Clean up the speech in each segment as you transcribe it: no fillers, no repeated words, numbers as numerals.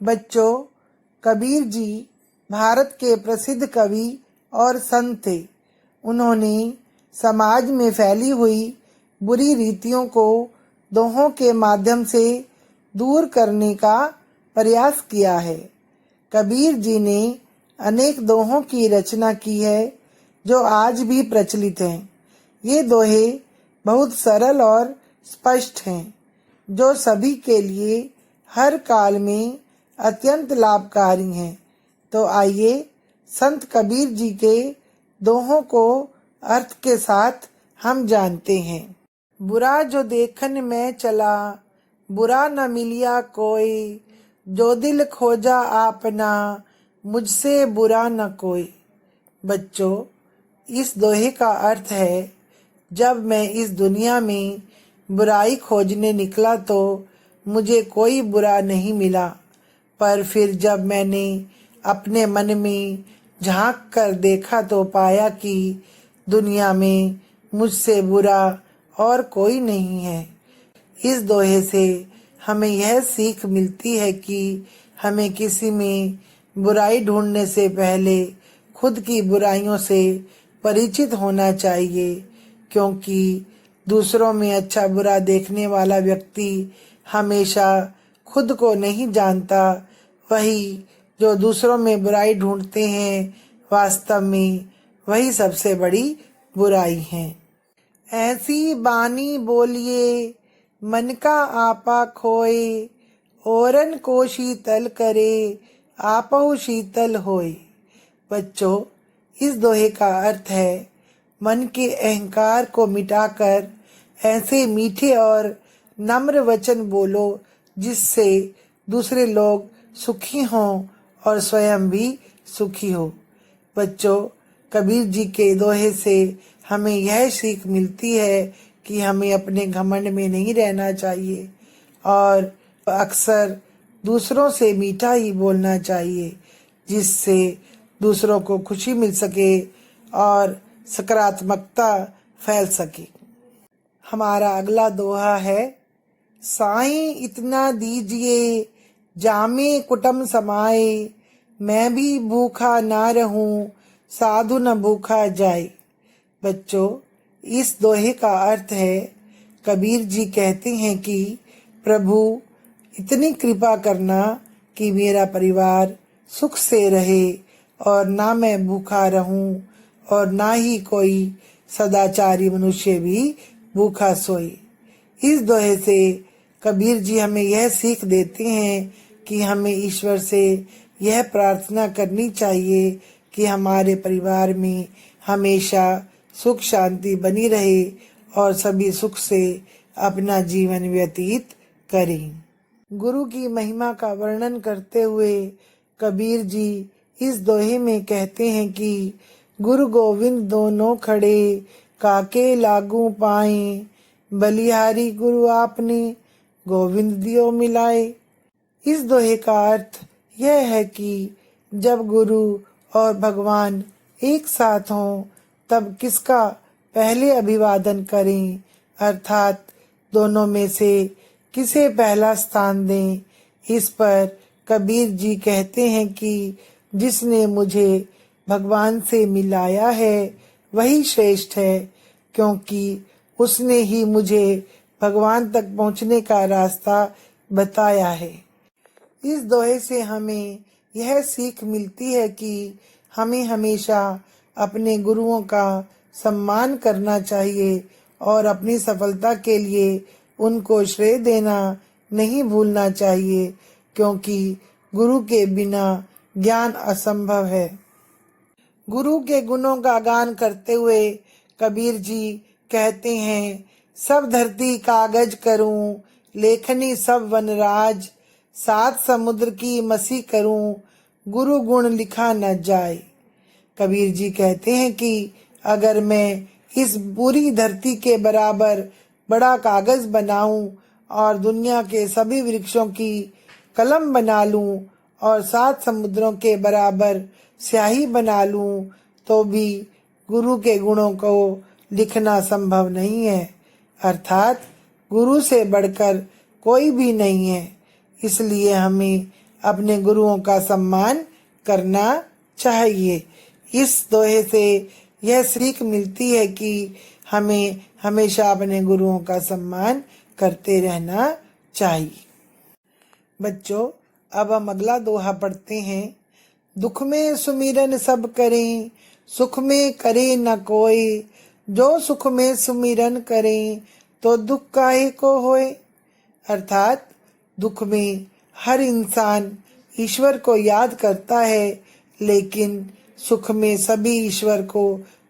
बच्चों, कबीर जी भारत के प्रसिद्ध कवि और संत थे। उन्होंने समाज में फैली हुई बुरी रीतियों को दोहों के माध्यम से दूर करने का प्रयास किया है। कबीर जी ने अनेक दोहों की रचना की है जो आज भी प्रचलित हैं। ये दोहे बहुत सरल और स्पष्ट हैं, जो सभी के लिए हर काल में अत्यंत लाभकारी हैं। तो आइए संत कबीर जी के दोहों को अर्थ के साथ हम जानते हैं। बुरा जो देखन में चला, बुरा न मिलिया कोई, जो दिल खोजा आपना, मुझसे बुरा न कोई। बच्चों, इस दोहे का अर्थ है, जब मैं इस दुनिया में बुराई खोजने निकला तो मुझे कोई बुरा नहीं मिला, पर फिर जब मैंने अपने मन में झांक कर देखा तो पाया कि दुनिया में मुझसे बुरा और कोई नहीं है। इस दोहे से हमें यह सीख मिलती है कि हमें किसी में बुराई ढूंढने से पहले खुद की बुराइयों से परिचित होना चाहिए, क्योंकि दूसरों में अच्छा बुरा देखने वाला व्यक्ति हमेशा खुद को नहीं जानता। वही जो दूसरों में बुराई ढूंढते हैं, वास्तव में वही सबसे बड़ी बुराई है। ऐसी बानी बोलिए, मन का आपा खोए, औरन को शीतल करे, आपहु शीतल होए। बच्चों, इस दोहे का अर्थ है, मन के अहंकार को मिटाकर ऐसे मीठे और नम्र वचन बोलो जिससे दूसरे लोग सुखी हों और स्वयं भी सुखी हो। बच्चों, कबीर जी के दोहे से हमें यह सीख मिलती है कि हमें अपने घमंड में नहीं रहना चाहिए और अक्सर दूसरों से मीठा ही बोलना चाहिए, जिससे दूसरों को खुशी मिल सके और सकारात्मकता फैल सके। हमारा अगला दोहा है, साईं इतना दीजिए, जामे कुटुम समाए, मैं भी भूखा ना रहूं, साधु न भूखा जाए। बच्चों, इस दोहे का अर्थ है, कबीर जी कहते हैं कि प्रभु इतनी कृपा करना कि मेरा परिवार सुख से रहे और ना मैं भूखा रहूं और ना ही कोई सदाचारी मनुष्य भी भूखा सोए। इस दोहे से कबीर जी हमें यह सीख देते हैं कि हमें ईश्वर से यह प्रार्थना करनी चाहिए कि हमारे परिवार में हमेशा सुख शांति बनी रहे और सभी सुख से अपना जीवन व्यतीत करें। गुरु की महिमा का वर्णन करते हुए कबीर जी इस दोहे में कहते हैं कि गुरु गोविंद दोनों खड़े, काके लागू पाए, बलिहारी गुरु आपने, गोविंद दियो मिलाए। इस दोहे का अर्थ यह है कि जब गुरु और भगवान एक साथ हों तब किसका पहले अभिवादन करें, अर्थात दोनों में से किसे पहला स्थान दें। इस पर कबीर जी कहते हैं कि जिसने मुझे भगवान से मिलाया है वही श्रेष्ठ है, क्योंकि उसने ही मुझे भगवान तक पहुंचने का रास्ता बताया है। इस दोहे से हमें यह सीख मिलती है कि हमें हमेशा अपने गुरुओं का सम्मान करना चाहिए और अपनी सफलता के लिए उनको श्रेय देना नहीं भूलना चाहिए, क्योंकि गुरु के बिना ज्ञान असंभव है। गुरु के गुणों का गान करते हुए कबीर जी कहते हैं, सब धरती कागज करूं, लेखनी सब वनराज, सात समुद्र की मसी करूं, गुरु गुण लिखा न जाए। कबीर जी कहते हैं कि अगर मैं इस पूरी धरती के बराबर बड़ा कागज बनाऊं और दुनिया के सभी वृक्षों की कलम बना लूं और सात समुद्रों के बराबर स्याही बना लूं, तो भी गुरु के गुणों को लिखना संभव नहीं है, अर्थात गुरु से बढ़कर कोई भी नहीं है। इसलिए हमें अपने गुरुओं का सम्मान करना चाहिए। इस दोहे से यह सीख मिलती है कि हमें हमेशा अपने गुरुओं का सम्मान करते रहना चाहिए। बच्चों, अब हम अगला दोहा पढ़ते हैं। दुख में सुमिरन सब करें, सुख में करे न कोई। जो सुख में सुमिरन करें, तो दुख काहे को होए। अर्थात दुख में हर इंसान ईश्वर को याद करता है, लेकिन सुख में सभी ईश्वर को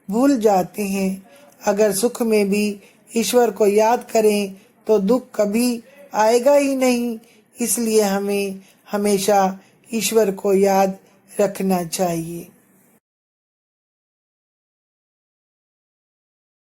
भूल जाते हैं। अगर सुख में भी ईश्वर को याद करें तो दुख कभी आएगा ही नहीं। इसलिए हमें हमेशा ईश्वर को याद रखना चाहिए।